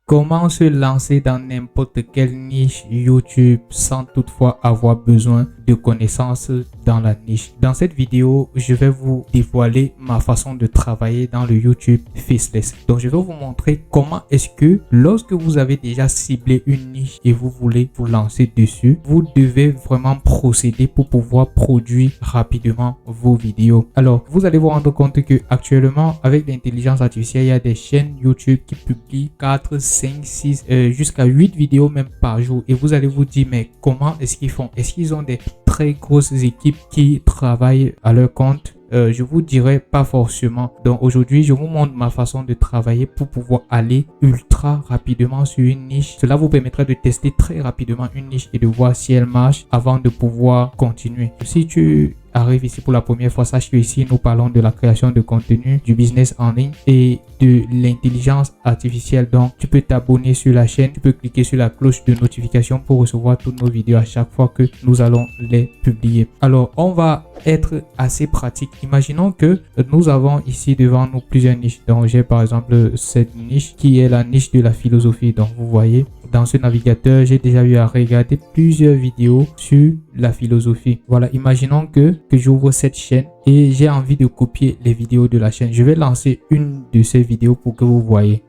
Comment se lancer dans n'importe quelle niche YouTube sans toutefois avoir besoin de connaissances dans la niche. Dans cette vidéo, je vais vous dévoiler ma façon de travailler dans le YouTube Faceless. Donc, je vais vous montrer comment est-ce que lorsque vous avez déjà ciblé une niche et vous voulez vous lancer dessus, vous devez vraiment procéder pour pouvoir produire rapidement vos vidéos. Alors, vous allez vous rendre compte que actuellement, avec l'intelligence artificielle, il y a des chaînes YouTube qui publient 4, 5, 6, jusqu'à 8 vidéos même par jour. Et vous allez vous dire, mais comment est-ce qu'ils font? Est-ce qu'ils ont des très grosses équipes qui travaillent à leur compte? Je vous dirais pas forcément. Donc aujourd'hui, je vous montre ma façon de travailler pour pouvoir aller ultra rapidement sur une niche. Cela vous permettra de tester très rapidement une niche et de voir si elle marche avant de pouvoir continuer. Si tu arrives ici pour la première fois, sache que ici nous parlons de la création de contenu, du business en ligne et de l'intelligence artificielle. Donc tu peux t'abonner sur la chaîne, tu peux cliquer sur la cloche de notification pour recevoir toutes nos vidéos à chaque fois que nous allons les publier. Alors on va être assez pratique. Imaginons que nous avons ici devant nous plusieurs niches. Donc j'ai par exemple cette niche qui est la niche de la philosophie. Donc vous voyez dans ce navigateur, j'ai déjà eu à regarder plusieurs vidéos sur la philosophie. Voilà, imaginons que j'ouvre cette chaîne et j'ai envie de copier les vidéos de la chaîne. Je vais lancer une de ces vidéos pour que vous voyez.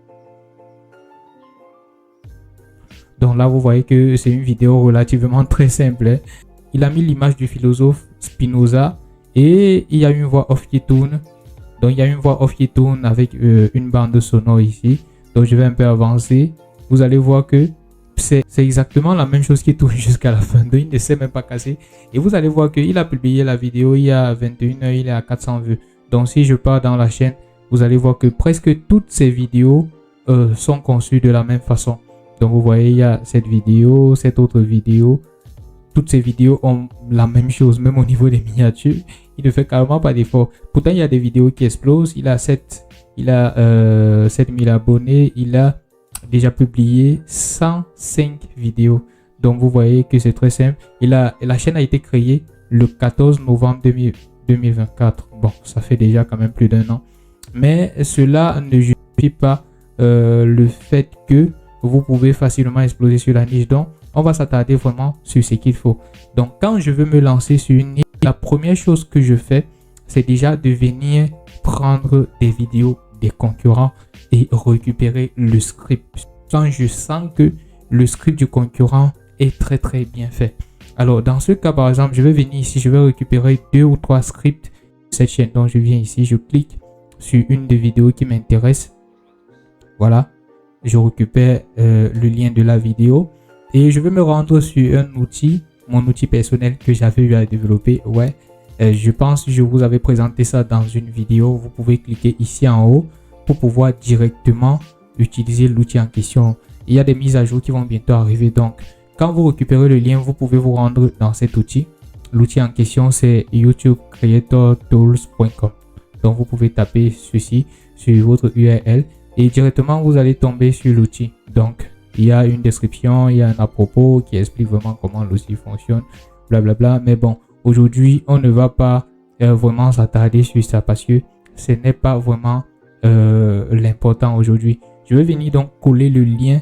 Donc là, vous voyez que c'est une vidéo relativement très simple. Il a mis l'image du philosophe Spinoza et il y a une voix off qui tourne. Donc il y a une voix off qui tourne avec une bande sonore ici. Donc je vais un peu avancer. Vous allez voir que c'est exactement la même chose qui tourne jusqu'à la fin. Donc il ne s'est même pas cassé. Et vous allez voir qu'il a publié la vidéo il y a 21 heures, il est à 400 vues. Donc si je pars dans la chaîne, vous allez voir que presque toutes ces vidéos sont conçues de la même façon. Donc vous voyez, il y a cette vidéo, cette autre vidéo. Toutes ces vidéos ont la même chose, même au niveau des miniatures. Il ne fait carrément pas d'effort. Pourtant, il y a des vidéos qui explosent. Il a 7000 abonnés. Il a déjà publié 105 vidéos. Donc, vous voyez que c'est très simple. La chaîne a été créée le 14 novembre 2024. Bon, ça fait déjà quand même plus d'un an. Mais cela ne justifie pas le fait que vous pouvez facilement exploser sur la niche. Donc, on va s'attarder vraiment sur ce qu'il faut. Donc, quand je veux me lancer sur une niche, la première chose que je fais, c'est déjà de venir prendre des vidéos des concurrents et récupérer le script. Quand je sens que le script du concurrent est très très bien fait. Alors, dans ce cas, par exemple, je vais venir ici, je vais récupérer 2 ou 3 scripts de cette chaîne. Donc, je viens ici, je clique sur une des vidéos qui m'intéresse. Voilà, je récupère le lien de la vidéo. Et je vais me rendre sur un outil, mon outil personnel que j'avais eu à développer. Ouais, je pense que je vous avais présenté ça dans une vidéo. Vous pouvez cliquer ici en haut pour pouvoir directement utiliser l'outil en question. Il y a des mises à jour qui vont bientôt arriver. Donc, quand vous récupérez le lien, vous pouvez vous rendre dans cet outil. L'outil en question, c'est youtubecreatortools.com. Donc, vous pouvez taper ceci sur votre URL et directement, vous allez tomber sur l'outil. Donc, il y a une description, il y a un à propos qui explique vraiment comment l'outil fonctionne, blablabla. Mais bon, aujourd'hui, on ne va pas vraiment s'attarder sur ça parce que ce n'est pas vraiment l'important aujourd'hui. Je vais venir donc coller le lien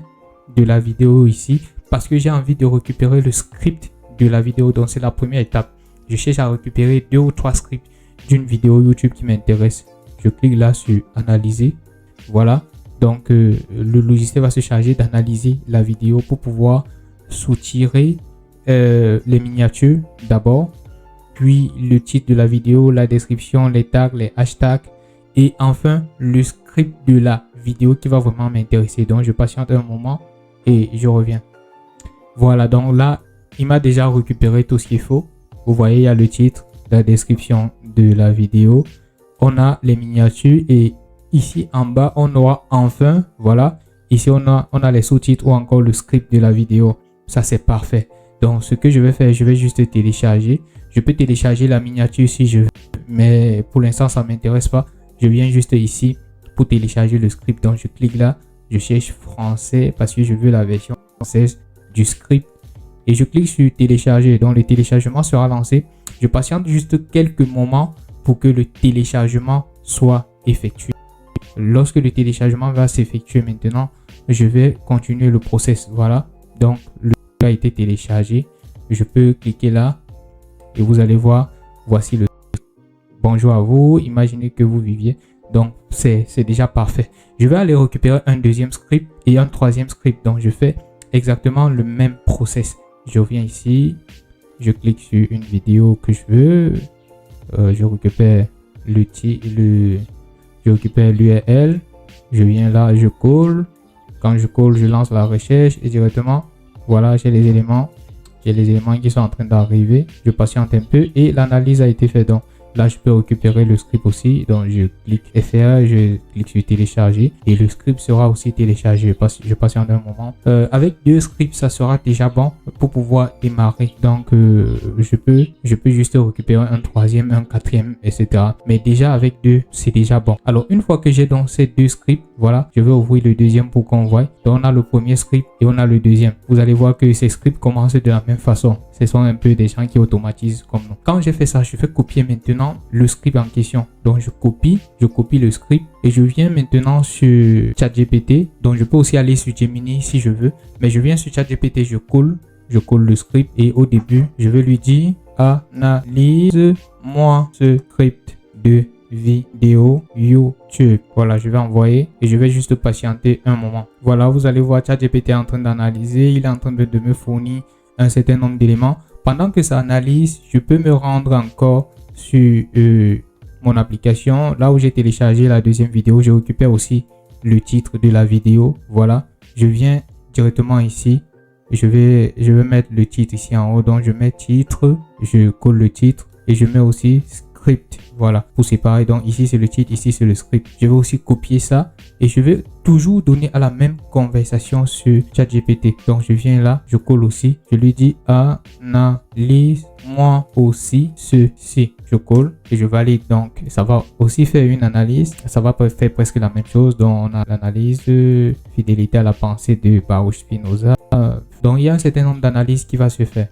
de la vidéo ici parce que j'ai envie de récupérer le script de la vidéo. Donc, c'est la première étape. Je cherche à récupérer 2 ou 3 scripts d'une vidéo YouTube qui m'intéresse. Je clique là sur analyser. Voilà. Donc, le logiciel va se charger d'analyser la vidéo pour pouvoir soutirer les miniatures d'abord, puis le titre de la vidéo, la description, les tags, les hashtags et enfin le script de la vidéo qui va vraiment m'intéresser. Donc, je patiente un moment et je reviens. Voilà, donc là, il m'a déjà récupéré tout ce qu'il faut. Vous voyez, il y a le titre, la description de la vidéo. On a les miniatures et ici en bas, on aura enfin, voilà, ici on a les sous-titres ou encore le script de la vidéo. Ça, c'est parfait. Donc, ce que je vais faire, je vais juste télécharger. Je peux télécharger la miniature si je veux, mais pour l'instant, ça ne m'intéresse pas. Je viens juste ici pour télécharger le script. Donc, je clique là, je cherche français parce que je veux la version française du script. Et je clique sur télécharger. Donc, le téléchargement sera lancé. Je patiente juste quelques moments pour que le téléchargement soit effectué. Lorsque le téléchargement va s'effectuer maintenant, je vais continuer le process. Voilà, donc le script a été téléchargé. Je peux cliquer là et vous allez voir, voici le bonjour à vous, imaginez que vous viviez. Donc c'est déjà parfait. Je vais aller récupérer un deuxième script et un troisième script. Donc je fais exactement le même process. Je reviens ici, je clique sur une vidéo que je veux, je récupère je récupère l'URL, je viens là, je colle. Quand je colle, je lance la recherche et directement, voilà, j'ai les éléments qui sont en train d'arriver. Je patiente un peu et l'analyse a été faite. Donc là, je peux récupérer le script aussi. Donc je clique FR, je clique sur télécharger et le script sera aussi téléchargé. Je patiente un moment. Avec deux scripts, ça sera déjà bon pour pouvoir démarrer. Donc je peux juste récupérer un troisième, un quatrième, etc. Mais déjà avec deux, c'est déjà bon. Alors une fois que j'ai donc ces deux scripts, voilà, je vais ouvrir le deuxième pour qu'on voit. Donc on a le premier script et on a le deuxième. Vous allez voir que ces scripts commencent de la même façon. Ce sont un peu des gens qui automatisent comme nous. Quand j'ai fait ça, je fais copier maintenant le script en question. Donc je copie le script et je viens maintenant sur ChatGPT. Donc je peux aussi aller sur Gemini si je veux. Mais je viens sur ChatGPT, je colle le script et au début, je vais lui dire analyse-moi ce script de vidéo YouTube. Voilà, je vais envoyer et je vais juste patienter un moment. Voilà, vous allez voir ChatGPT est en train d'analyser. Il est en train de me fournir un certain nombre d'éléments. Pendant que ça analyse, je peux me rendre encore sur mon application. Là où j'ai téléchargé la deuxième vidéo, je récupère aussi le titre de la vidéo. Voilà, je viens directement ici. Je vais mettre le titre ici en haut. Donc, je mets titre, je colle le titre et je mets aussi script. Voilà, pour séparer. Donc, ici, c'est le titre, ici, c'est le script. Je vais aussi copier ça et je vais toujours donner à la même conversation sur ChatGPT. Donc, je viens là, je colle aussi. Je lui dis analyse-moi aussi ceci. Je colle et je valide. Donc, ça va aussi faire une analyse. Ça va faire presque la même chose. Donc, on a l'analyse fidélité à la pensée de Baruch Spinoza. Donc, il y a un certain nombre d'analyses qui va se faire.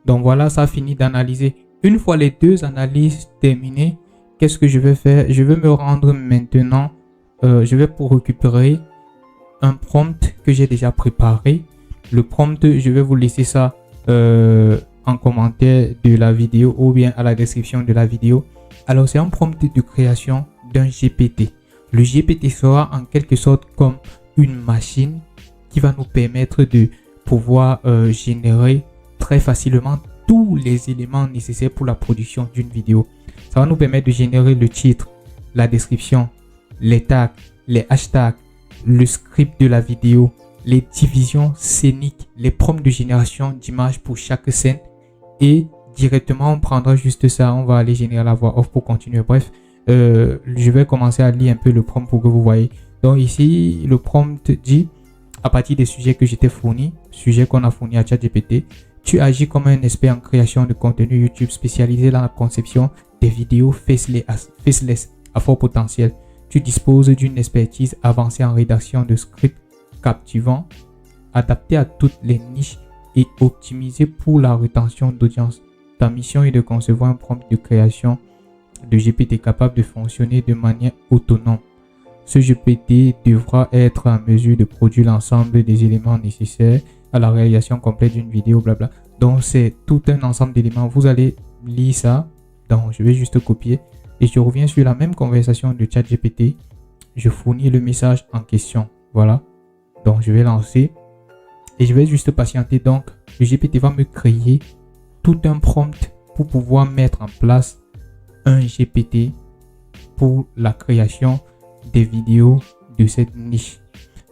Donc, voilà, ça finit d'analyser. Une fois les deux analyses terminées, qu'est-ce que je vais faire? Je vais me rendre maintenant. Je vais pour récupérer un prompt que j'ai déjà préparé. Le prompt, je vais vous laisser ça en commentaire de la vidéo ou bien à la description de la vidéo. Alors, c'est un prompt de création d'un GPT. Le GPT sera en quelque sorte comme une machine qui va nous permettre de pouvoir générer très facilement tous les éléments nécessaires pour la production d'une vidéo. Ça va nous permettre de générer le titre, la description, les tags, les hashtags, le script de la vidéo, les divisions scéniques, les prompts de génération d'images pour chaque scène et directement on prendra juste ça, on va aller générer la voix off pour continuer. Bref, je vais commencer à lire un peu le prompt pour que vous voyez. Donc ici, le prompt dit à partir des sujets que j'étais fourni, sujets qu'on a fournis à ChatGPT, tu agis comme un expert en création de contenu YouTube spécialisé dans la conception des vidéos faceless à fort potentiel. Tu disposes d'une expertise avancée en rédaction de scripts captivants, adaptés à toutes les niches et optimisés pour la rétention d'audience. Ta mission est de concevoir un prompt de création de GPT capable de fonctionner de manière autonome. Ce GPT devra être en mesure de produire l'ensemble des éléments nécessaires à la réalisation complète d'une vidéo, blabla. Donc, c'est tout un ensemble d'éléments. Vous allez lire ça. Donc, je vais juste copier et je reviens sur la même conversation de ChatGPT. Je fournis le message en question. Voilà. Donc, je vais lancer et je vais juste patienter. Donc, le GPT va me créer tout un prompt pour pouvoir mettre en place un GPT pour la création des vidéos de cette niche.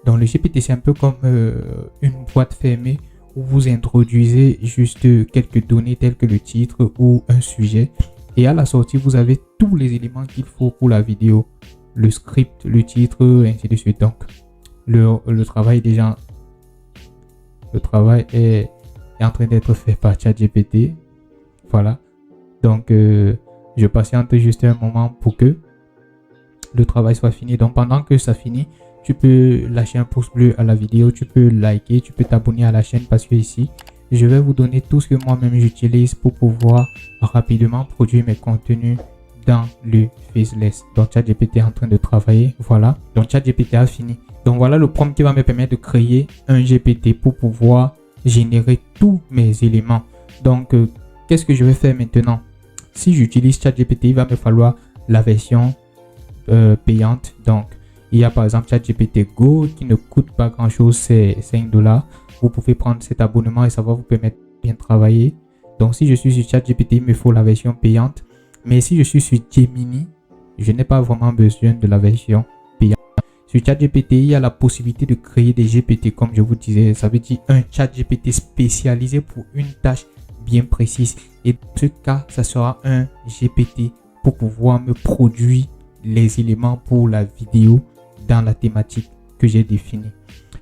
Donc le GPT, c'est un peu comme une boîte fermée où vous introduisez juste quelques données telles que le titre ou un sujet et à la sortie vous avez tous les éléments qu'il faut pour la vidéo, le script, le titre, ainsi de suite. Donc le travail déjà, le travail est en train d'être fait par ChatGPT. Voilà. Donc je patiente juste un moment pour que le travail soit fini. Donc pendant que ça finit, tu peux lâcher un pouce bleu à la vidéo, tu peux liker, tu peux t'abonner à la chaîne parce que ici, je vais vous donner tout ce que moi-même j'utilise pour pouvoir rapidement produire mes contenus dans le Faceless. Donc ChatGPT est en train de travailler. Voilà. Donc ChatGPT a fini. Donc voilà le prompt qui va me permettre de créer un GPT pour pouvoir générer tous mes éléments. Donc qu'est-ce que je vais faire maintenant? Si j'utilise ChatGPT, il va me falloir la version payante. Donc il y a par exemple ChatGPT Go qui ne coûte pas grand chose, c'est 5 $. Vous pouvez prendre cet abonnement et ça va vous permettre de bien travailler. Donc si je suis sur ChatGPT, il me faut la version payante. Mais si je suis sur Gemini, je n'ai pas vraiment besoin de la version payante. Sur ChatGPT, il y a la possibilité de créer des GPT, comme je vous disais. Ça veut dire un ChatGPT spécialisé pour une tâche bien précise. Et dans ce cas, ça sera un GPT pour pouvoir me produire les éléments pour la vidéo dans la thématique que j'ai définie.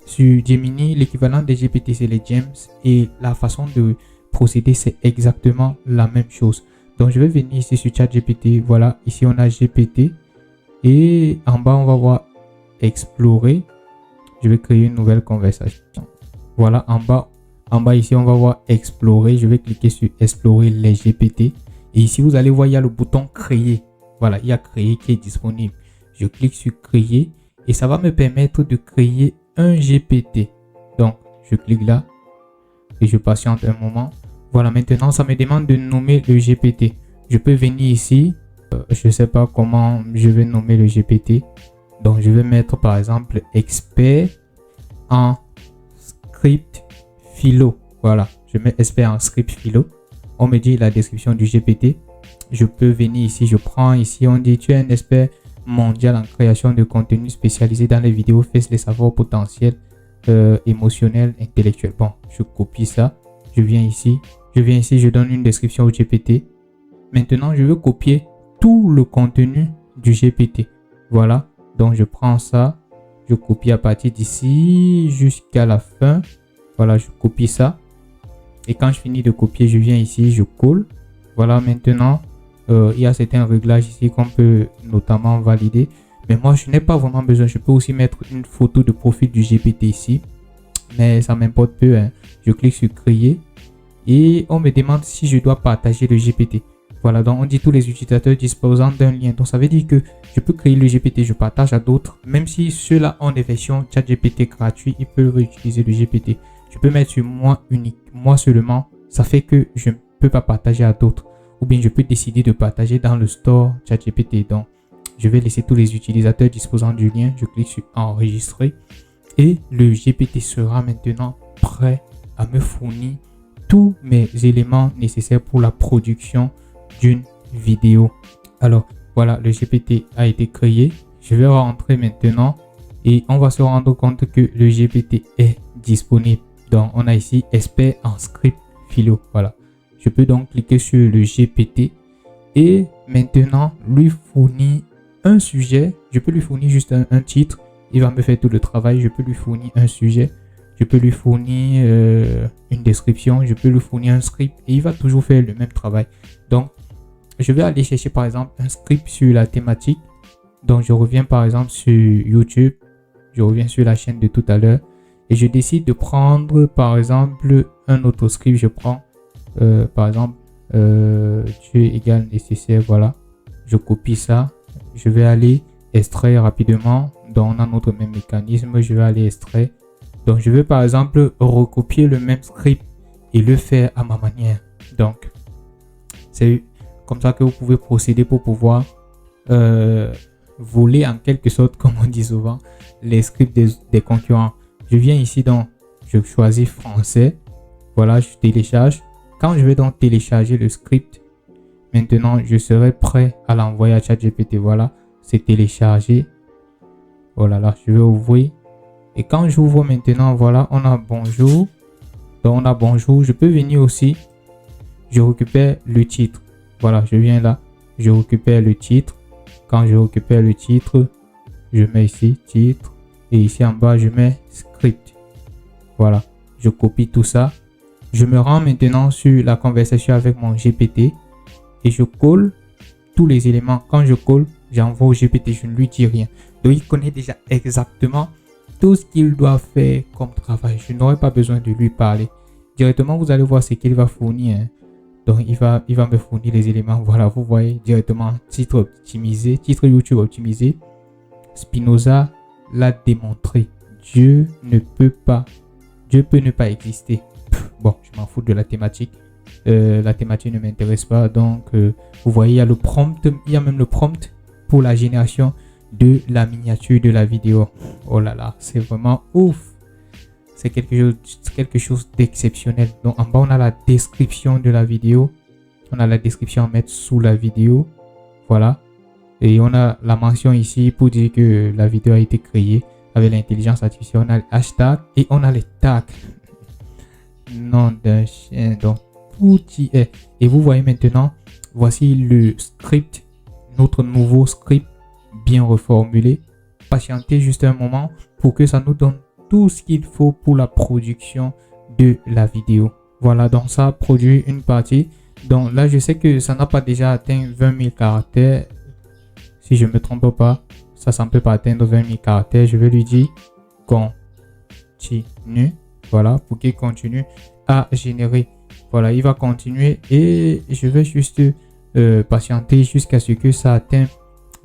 Sur Gemini, l'équivalent des GPT, c'est les Gems. Et la façon de procéder, c'est exactement la même chose. Donc, je vais venir ici sur ChatGPT. Voilà, ici, on a GPT. Et en bas, on va voir Explorer. Je vais créer une nouvelle conversation. Voilà, en bas ici, on va voir Explorer. Je vais cliquer sur Explorer les GPT. Et ici, vous allez voir, il y a le bouton Créer. Voilà, il y a Créer qui est disponible. Je clique sur Créer et ça va me permettre de créer un GPT. Donc, je clique là et je patiente un moment. Voilà, maintenant, ça me demande de nommer le GPT. Je peux venir ici. Je ne sais pas comment je vais nommer le GPT. Donc, je vais mettre par exemple expert en script philo. Voilà, je mets expert en script philo. On me dit la description du GPT. Je peux venir ici, je prends ici, on dit tu es un expert mondial en création de contenu spécialisé dans les vidéos, faits les savoirs potentiels, émotionnels, intellectuels. Bon, je copie ça. Je viens ici, je donne une description au GPT. Maintenant, je veux copier tout le contenu du GPT. Voilà, donc je prends ça, je copie à partir d'ici jusqu'à la fin. Voilà, je copie ça. Et quand je finis de copier, je viens ici, je colle. Voilà, maintenant, il y a certains réglages ici qu'on peut notamment valider. Mais moi, je n'ai pas vraiment besoin. Je peux aussi mettre une photo de profil du GPT ici. Mais ça m'importe peu. Hein. Je clique sur créer. Et on me demande si je dois partager le GPT. Voilà, donc on dit tous les utilisateurs disposant d'un lien. Donc ça veut dire que je peux créer le GPT, je partage à d'autres. Même si ceux-là ont des versions ChatGPT gratuits, ils peuvent utiliser le GPT. Je peux mettre sur moi unique, moi seulement. Ça fait que je ne peux pas partager à d'autres. Ou bien je peux décider de partager dans le store ChatGPT. Donc je vais laisser tous les utilisateurs disposant du lien. Je clique sur enregistrer. Et le GPT sera maintenant prêt à me fournir tous mes éléments nécessaires pour la production d'une vidéo. Alors voilà, le GPT a été créé. Je vais rentrer maintenant et on va se rendre compte que le GPT est disponible. Donc on a ici expert en script philo. Voilà, je peux donc cliquer sur le GPT et maintenant lui fournir un sujet. Je peux lui fournir juste un titre. Il va me faire tout le travail. Je peux lui fournir un sujet. Je peux lui fournir une description. Je peux lui fournir un script et il va toujours faire le même travail. Donc je vais aller chercher par exemple un script sur la thématique. Donc je reviens par exemple sur YouTube. Je reviens sur la chaîne de tout à l'heure. Et je décide de prendre par exemple un autre script. Je prends par exemple tu es égal nécessaire. Voilà. Je copie ça. Je vais aller extraire rapidement. Donc on a notre même mécanisme. Je vais aller extraire. Donc je vais par exemple recopier le même script et le faire à ma manière. Donc c'est comme ça que vous pouvez procéder pour pouvoir voler en quelque sorte, comme on dit souvent, les scripts des concurrents. Je viens ici, donc je choisis français. Voilà, je télécharge. Quand je vais donc télécharger le script, maintenant je serai prêt à l'envoyer à ChatGPT. Voilà, c'est téléchargé. Voilà, là je vais ouvrir. Et quand j'ouvre maintenant, voilà, on a bonjour. Donc on a bonjour. Je peux venir aussi. Je récupère le titre. Voilà, je viens là. Je récupère le titre. Quand je récupère le titre, je mets ici titre. Et ici en bas, je mets script. Voilà, je copie tout ça. Je me rends maintenant sur la conversation avec mon GPT. Et je colle tous les éléments. Quand je colle, j'envoie au GPT. Je ne lui dis rien. Donc il connaît déjà exactement tout ce qu'il doit faire comme travail. Je n'aurai pas besoin de lui parler. Directement, vous allez voir ce qu'il va fournir. Hein. Donc il va me fournir les éléments. Voilà, vous voyez directement titre optimisé, titre YouTube optimisé. Spinoza l'a démontré. Dieu peut ne pas exister. Bon, je m'en fous de la thématique. La thématique ne m'intéresse pas. Donc, vous voyez, il y a le prompt. Il y a même le prompt pour la génération de la miniature de la vidéo. Oh là là, c'est vraiment ouf. C'est quelque chose d'exceptionnel. Donc, en bas, on a la description de la vidéo. On a la description à mettre sous la vidéo. Voilà. Et on a la mention ici pour dire que la vidéo a été créée avec l'intelligence artificielle. On a le hashtag et on a les tags. Nom d'un chien. Donc, tout y est. Et vous voyez maintenant, voici le script, notre nouveau script bien reformulé. Patientez juste un moment pour que ça nous donne tout ce qu'il faut pour la production de la vidéo. Voilà, donc ça produit une partie. Donc là, je sais que ça n'a pas déjà atteint 20 000 caractères. Si je ne me trompe pas, ça ne peut pas atteindre 20 000 caractères. Je vais lui dire continue. Voilà, pour qu'il continue à générer. Voilà, il va continuer et je vais juste patienter jusqu'à ce que ça atteigne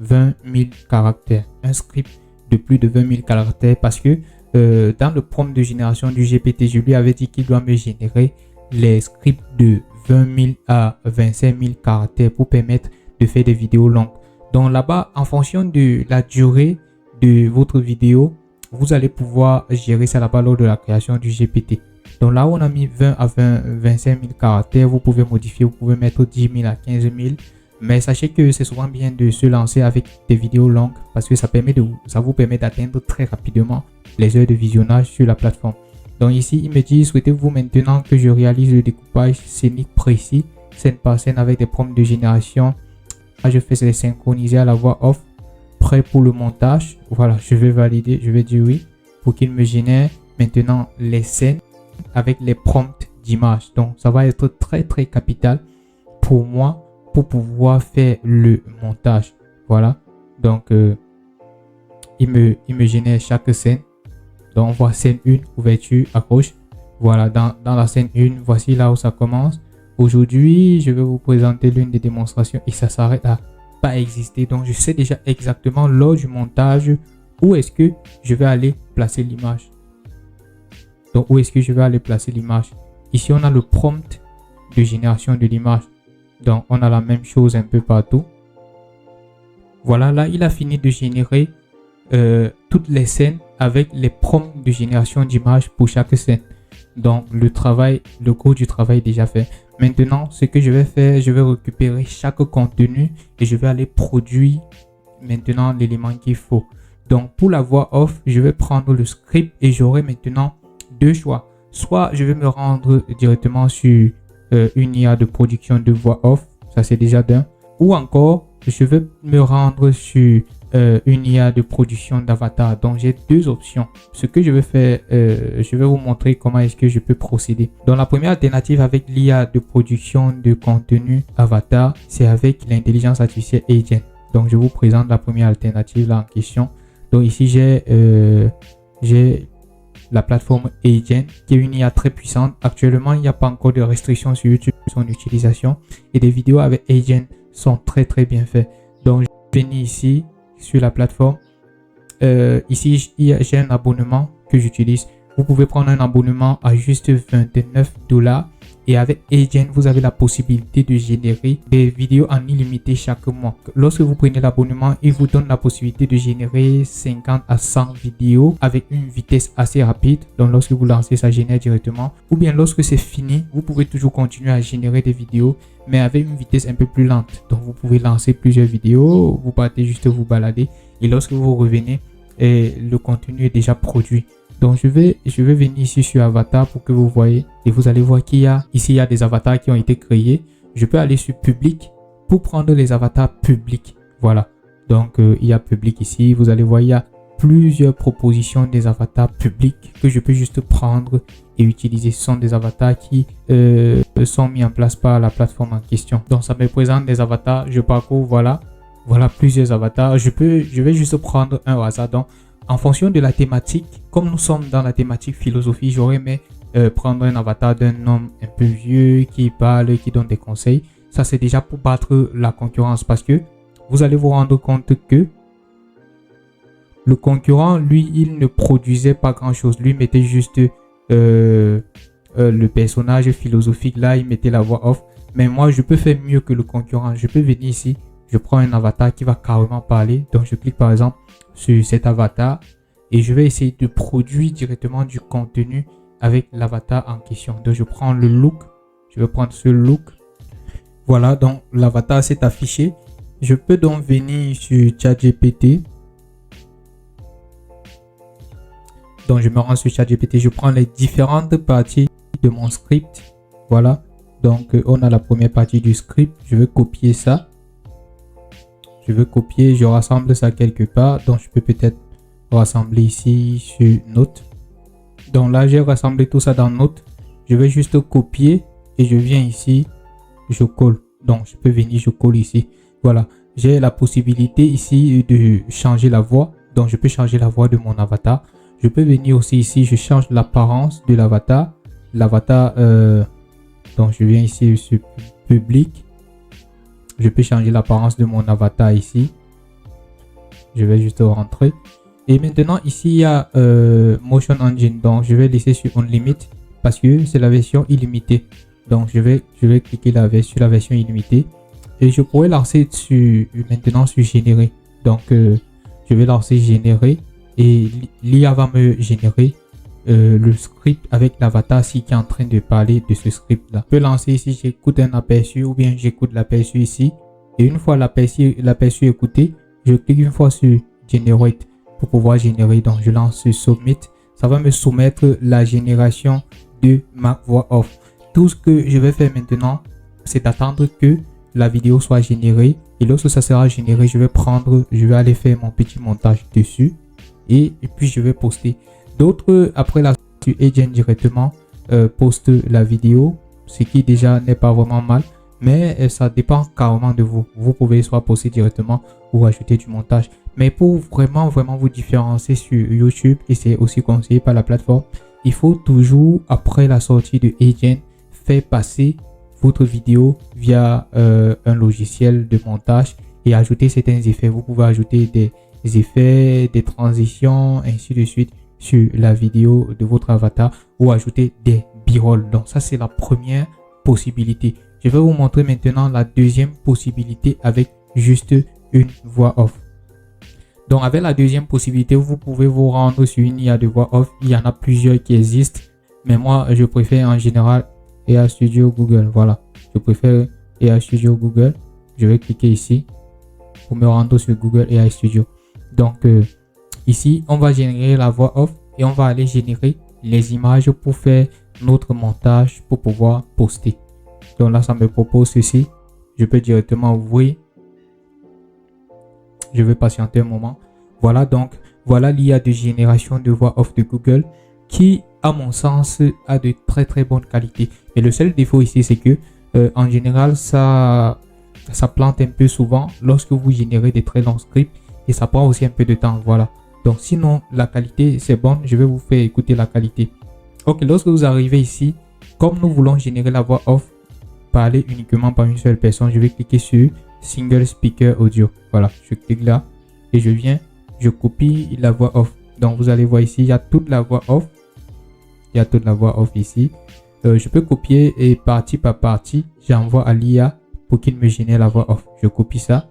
20 000 caractères. Un script de plus de 20 000 caractères parce que dans le prompt de génération du GPT, je lui avais dit qu'il doit me générer les scripts de 20 000 à 25 000 caractères pour permettre de faire des vidéos longues. Donc là-bas, en fonction de la durée de votre vidéo, vous allez pouvoir gérer ça là-bas lors de la création du GPT. Donc là où on a mis 20 à 25 000 caractères, vous pouvez modifier, vous pouvez mettre 10 000 à 15 000. Mais sachez que c'est souvent bien de se lancer avec des vidéos longues parce que ça vous permet d'atteindre très rapidement les heures de visionnage sur la plateforme. Donc ici, il me dit, souhaitez-vous maintenant que je réalise le découpage scénique précis, scène par scène avec des prompts de génération. Je fais les synchroniser à la voix off, prêt pour le montage. Voilà, je vais valider, je vais dire oui pour qu'il me génère maintenant les scènes avec les prompts d'image. Donc ça va être très très capital pour moi pour pouvoir faire le montage. Voilà, donc il me génère chaque scène. Donc on voit scène 1, ouverture à gauche. Voilà, dans la scène 1, voici là où ça commence. Aujourd'hui, je vais vous présenter l'une des démonstrations et ça s'arrête à pas exister. Donc je sais déjà exactement lors du montage où est-ce que je vais aller placer l'image. Donc où est-ce que je vais aller placer l'image. Ici on a le prompt de génération de l'image. Donc on a la même chose un peu partout. Voilà, là il a fini de générer toutes les scènes avec les prompts de génération d'images pour chaque scène. Donc le cours du travail est déjà fait. Maintenant, ce que je vais faire, je vais récupérer chaque contenu et je vais aller produire maintenant l'élément qu'il faut. Donc pour la voix off, je vais prendre le script et j'aurai maintenant deux choix. Soit je vais me rendre directement sur une IA de production de voix off, ça c'est déjà d'un. Ou encore, je vais me rendre sur une IA de production d'avatar. Donc j'ai deux options. Ce que je vais faire, je vais vous montrer comment est-ce que je peux procéder. Donc la première alternative avec l'IA de production de contenu avatar, c'est avec l'intelligence artificielle Agent. Donc je vous présente la première alternative là en question. Donc ici j'ai la plateforme Agent qui est une IA très puissante. Actuellement il n'y a pas encore de restrictions sur YouTube sur son utilisation et des vidéos avec Agent sont très très bien faites. Donc je viens ici sur la plateforme. Ici j'ai un abonnement que j'utilise. Vous pouvez prendre un abonnement à juste 29 $ et avec Agent vous avez la possibilité de générer des vidéos en illimité chaque mois. Lorsque vous prenez l'abonnement, il vous donne la possibilité de générer 50 à 100 vidéos avec une vitesse assez rapide. Donc lorsque vous lancez, ça génère directement. Ou bien lorsque c'est fini, vous pouvez toujours continuer à générer des vidéos mais avec une vitesse un peu plus lente. Donc vous pouvez lancer plusieurs vidéos, vous partez juste vous balader et lorsque vous revenez, le contenu est déjà produit. Donc je vais venir ici sur avatar pour que vous voyez et vous allez voir qu'il y a ici il y a des avatars qui ont été créés. Je peux aller sur public pour prendre les avatars publics. Voilà. Donc il y a public ici, vous allez voir il y a plusieurs propositions des avatars publics que je peux juste prendre et utiliser. Ce sont des avatars qui sont mis en place par la plateforme en question. Donc ça me présente des avatars, je parcours, voilà plusieurs avatars. Je vais juste prendre un au hasard. Donc en fonction de la thématique, comme nous sommes dans la thématique philosophie, j'aurais aimé prendre un avatar d'un homme un peu vieux qui parle, qui donne des conseils. Ça, c'est déjà pour battre la concurrence parce que vous allez vous rendre compte que le concurrent, lui, il ne produisait pas grand-chose. Lui mettait juste le personnage philosophique là, il mettait la voix off. Mais moi, je peux faire mieux que le concurrent. Je peux venir ici, je prends un avatar qui va carrément parler. Donc, je clique par exemple sur cet avatar et je vais essayer de produire directement du contenu avec l'avatar en question. Donc, je prends le look. Je vais prendre ce look. Voilà, donc l'avatar s'est affiché. Je peux donc venir sur ChatGPT. Donc, je me rends sur ChatGPT. Je prends les différentes parties de mon script. Voilà. Donc, on a la première partie du script. Je vais copier ça. Je vais copier. Je rassemble ça quelque part. Donc, je peux peut-être rassembler ici sur Note. Donc là, j'ai rassemblé tout ça dans Note. Je vais juste copier et je viens ici. Je colle. Donc, je peux venir, je colle ici. Voilà. J'ai la possibilité ici de changer la voix. Donc, je peux changer la voix de mon avatar. Je peux venir aussi ici, je change l'apparence de l'avatar. L'avatar, donc je viens ici sur public. Je peux changer l'apparence de mon avatar ici. Je vais juste rentrer. Et maintenant, ici, il y a Motion Engine. Donc, je vais laisser sur Unlimited parce que c'est la version illimitée. Donc, je vais cliquer sur la version illimitée. Et je pourrais lancer maintenant sur Générer. Donc, je vais lancer Générer. Et l'IA va me générer le script avec l'avatar qui est en train de parler de ce script là. Je peux lancer ici, j'écoute un aperçu ou bien j'écoute l'aperçu ici. Et une fois l'aperçu écouté, je clique une fois sur Generate pour pouvoir générer. Donc je lance sur Submit. Ça va me soumettre la génération de ma voix off. Tout ce que je vais faire maintenant, c'est d'attendre que la vidéo soit générée. Et lorsque ça sera généré, je vais aller faire mon petit montage dessus. Et puis je vais poster. D'autres après la sur Agent directement poste la vidéo, ce qui déjà n'est pas vraiment mal, mais ça dépend carrément de vous. Vous pouvez soit poster directement ou ajouter du montage. Mais pour vraiment vous différencier sur YouTube, et c'est aussi conseillé par la plateforme, il faut toujours après la sortie de Agent faire passer votre vidéo via un logiciel de montage et ajouter certains effets. Vous pouvez ajouter des effets, des transitions, ainsi de suite sur la vidéo de votre avatar ou ajouter des b-rolls. Donc ça, c'est la première possibilité. Je vais vous montrer maintenant la deuxième possibilité avec juste une voix off. Donc avec la deuxième possibilité, vous pouvez vous rendre sur une IA de voix off. Il y en a plusieurs qui existent, mais moi je préfère en général AI Studio Google. Voilà, je préfère AI Studio Google. Je vais cliquer ici pour me rendre sur Google AI Studio. Donc ici, on va générer la voix off et on va aller générer les images pour faire notre montage pour pouvoir poster. Donc là, ça me propose ceci. Je peux directement ouvrir. Je vais patienter un moment. Voilà, donc voilà l'IA de génération de voix off de Google qui, à mon sens, a de très bonnes qualités. Mais le seul défaut ici, c'est que en général, ça plante un peu souvent lorsque vous générez des très longs scripts et ça prend aussi un peu de temps. Voilà. Donc sinon, la qualité, c'est bonne. Je vais vous faire écouter la qualité. Ok, lorsque vous arrivez ici, comme nous voulons générer la voix off, parler uniquement par une seule personne, je vais cliquer sur Single Speaker Audio. Voilà, je clique là et je viens, je copie la voix off. Donc vous allez voir ici, il y a toute la voix off. Il y a toute la voix off ici. Je peux copier et partie par partie, j'envoie à l'IA pour qu'il me génère la voix off. Je copie ça.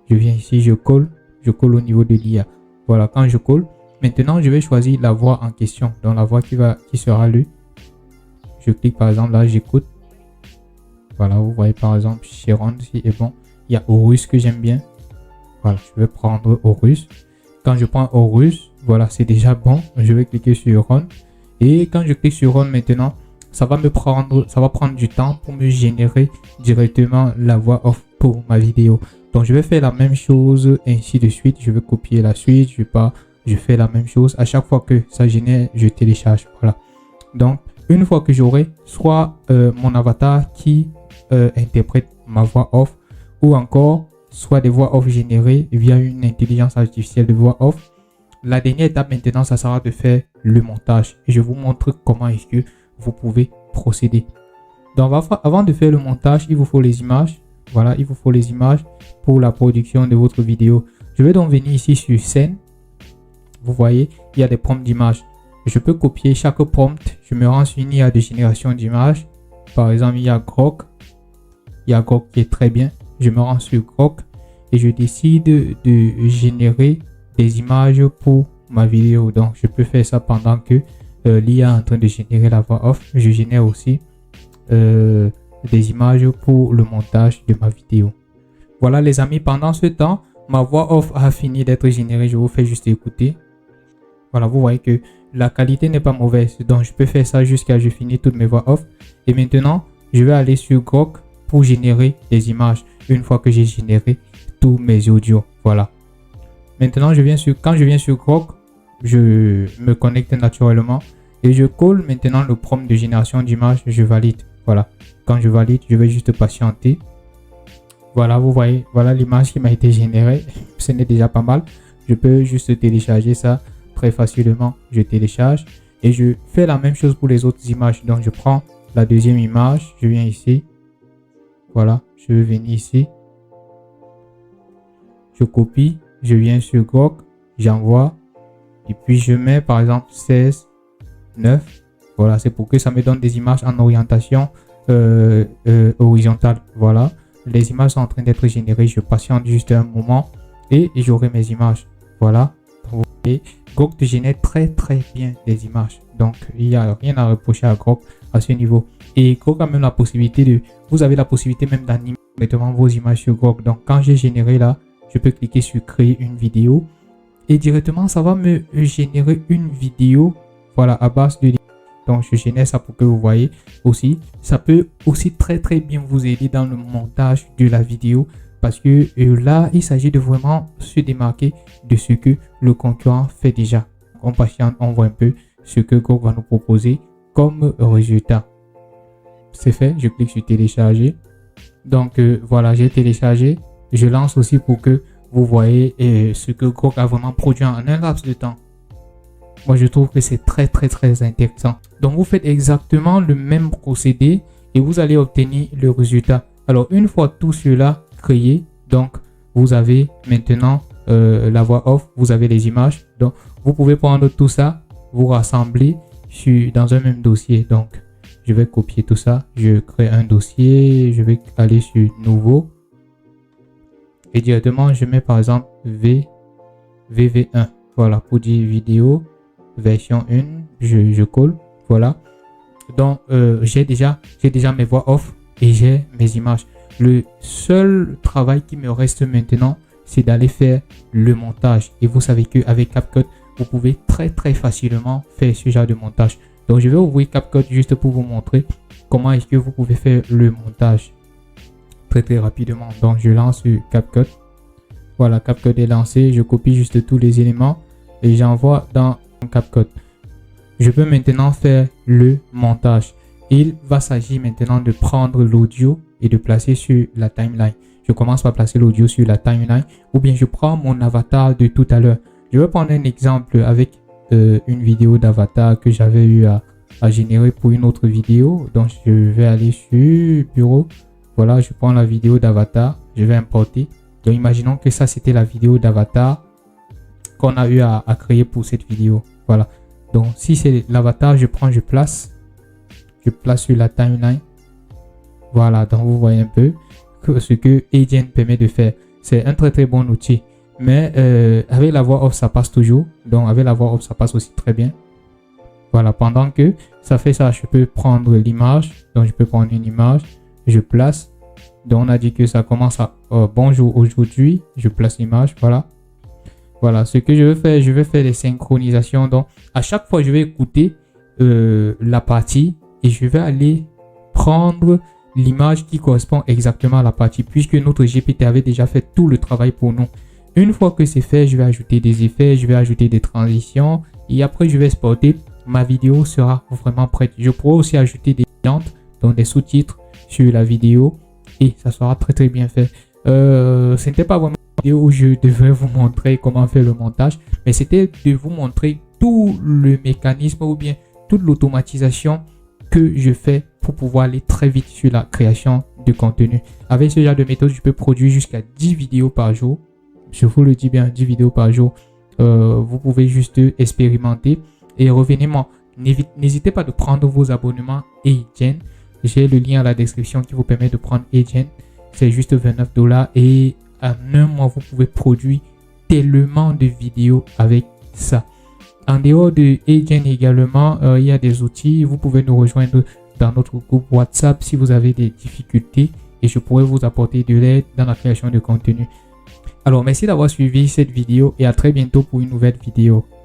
Je viens ici, je colle au niveau de l'IA. Voilà, quand je colle, maintenant je vais choisir la voix en question. Donc la voix qui sera lue. Je clique par exemple là, j'écoute. Voilà, vous voyez par exemple Chiron ici est bon. Il y a Horus que j'aime bien. Voilà, je vais prendre Horus. Quand je prends Horus, voilà, c'est déjà bon. Je vais cliquer sur Ron. Et quand je clique sur Ron maintenant, ça va prendre du temps pour me générer directement la voix off pour ma vidéo. Donc je vais faire la même chose ainsi de suite. Je vais copier la suite. Je fais la même chose. À chaque fois que ça génère, je télécharge. Voilà. Donc une fois que j'aurai soit mon avatar qui interprète ma voix off ou encore soit des voix off générées via une intelligence artificielle de voix off, la dernière étape maintenant, ça sera de faire le montage. Et je vous montre comment est-ce que vous pouvez procéder. Donc, avant de faire le montage, il vous faut les images. Voilà, il vous faut les images pour la production de votre vidéo. Je vais donc venir ici sur scène. Vous voyez, il y a des prompts d'images. Je peux copier chaque prompt. Je me rends sur une IA de génération d'images. Par exemple, il y a Grok. Il y a Grok qui est très bien. Je me rends sur Grok et je décide de générer des images pour ma vidéo. Donc, je peux faire ça pendant que l'IA est en train de générer la voix off. Je génère aussi des images pour le montage de ma vidéo. Voilà les amis, pendant ce temps, ma voix off a fini d'être générée. Je vous fais juste écouter. Voilà, vous voyez que la qualité n'est pas mauvaise. Donc, je peux faire ça jusqu'à ce que je finis toutes mes voix off. Et maintenant, je vais aller sur Grok pour générer des images. Une fois que j'ai généré tous mes audios. Voilà. Maintenant, quand je viens sur Grok, je me connecte naturellement et je colle maintenant le prompt de génération d'images. Je valide. Voilà. Quand je valide, je vais juste patienter. Voilà, vous voyez, voilà l'image qui m'a été générée. Ce n'est déjà pas mal. Je peux juste télécharger ça très facilement. Je télécharge et je fais la même chose pour les autres images. Donc, je prends la deuxième image. Je viens ici. Voilà, je vais venir ici. Je copie. Je viens sur Grok. J'envoie. Et puis, je mets par exemple 16, 9. Voilà, c'est pour que ça me donne des images en orientation horizontale. Voilà, les images sont en train d'être générées. Je patiente juste un moment et j'aurai mes images. Voilà, et Grok te génère très bien des images. Donc, il n'y a rien à reprocher à Grok à ce niveau. Et Grok a même la possibilité vous avez la possibilité même d'animer directement vos images sur Grok. Donc, quand j'ai généré là, je peux cliquer sur créer une vidéo et directement ça va me générer une vidéo. Voilà, à base de. Donc, je génère ça pour que vous voyez aussi. Ça peut aussi très bien vous aider dans le montage de la vidéo. Parce que là, il s'agit de vraiment se démarquer de ce que le concurrent fait déjà. On patiente, on voit un peu ce que Grok va nous proposer comme résultat. C'est fait, je clique sur télécharger. Donc, voilà, j'ai téléchargé. Je lance aussi pour que vous voyez ce que Grok a vraiment produit en un laps de temps. Moi, je trouve que c'est très intéressant. Donc, vous faites exactement le même procédé et vous allez obtenir le résultat. Alors, une fois tout cela créé, donc, vous avez maintenant la voix off, vous avez les images. Donc, vous pouvez prendre tout ça, vous rassembler dans un même dossier. Donc, je vais copier tout ça. Je crée un dossier. Je vais aller sur nouveau. Et directement, je mets par exemple VV1. Voilà, pour dire vidéo. Version 1, je colle. Voilà. Donc, j'ai déjà mes voix off et j'ai mes images. Le seul travail qui me reste maintenant, c'est d'aller faire le montage. Et vous savez qu'avec CapCut, vous pouvez très facilement faire ce genre de montage. Donc, je vais ouvrir CapCut juste pour vous montrer comment est-ce que vous pouvez faire le montage très rapidement. Donc, je lance CapCut. Voilà, CapCut est lancé. Je copie juste tous les éléments et j'envoie dans CapCut. Je peux maintenant faire le montage. Il va s'agir maintenant de prendre l'audio et de placer sur la timeline. Je commence par placer l'audio sur la timeline ou bien je prends mon avatar de tout à l'heure. Je vais prendre un exemple avec une vidéo d'avatar que j'avais eu à générer pour une autre vidéo. Donc, je vais aller sur bureau. Voilà, je prends la vidéo d'avatar. Je vais importer. Donc, imaginons que ça, c'était la vidéo d'avatar qu'on a eu à créer pour cette vidéo. Voilà. Donc, si c'est l'avatar, je place sur la timeline. Voilà. Donc, vous voyez un peu ce que Agent permet de faire. C'est un très bon outil. Mais avec la voix off, ça passe toujours. Donc, avec la voix off, ça passe aussi très bien. Voilà. Pendant que ça fait ça, je peux prendre l'image. Donc, je peux prendre une image. Je place. Donc, on a dit que ça commence à bonjour aujourd'hui. Je place l'image. Voilà. Voilà, ce que je vais faire des synchronisations. Donc, à chaque fois, je vais écouter la partie et je vais aller prendre l'image qui correspond exactement à la partie puisque notre GPT avait déjà fait tout le travail pour nous. Une fois que c'est fait, je vais ajouter des effets, je vais ajouter des transitions et après, je vais exporter. Ma vidéo sera vraiment prête. Je pourrai aussi ajouter des variantes, donc des sous-titres sur la vidéo et ça sera très bien fait. Ce n'était pas vraiment une vidéo où je devais vous montrer comment faire le montage, mais c'était de vous montrer tout le mécanisme ou bien toute l'automatisation que je fais pour pouvoir aller très vite sur la création de contenu. Avec ce genre de méthode, je peux produire jusqu'à 10 vidéos par jour. Je vous le dis bien, 10 vidéos par jour. Vous pouvez juste expérimenter et revenez-moi. N'hésitez pas de prendre vos abonnements Agent. J'ai le lien à la description qui vous permet de prendre Agent. C'est juste $29 et en un mois, vous pouvez produire tellement de vidéos avec ça. En dehors de Agent également, il y a des outils. Vous pouvez nous rejoindre dans notre groupe WhatsApp si vous avez des difficultés et je pourrais vous apporter de l'aide dans la création de contenu. Alors, merci d'avoir suivi cette vidéo et à très bientôt pour une nouvelle vidéo.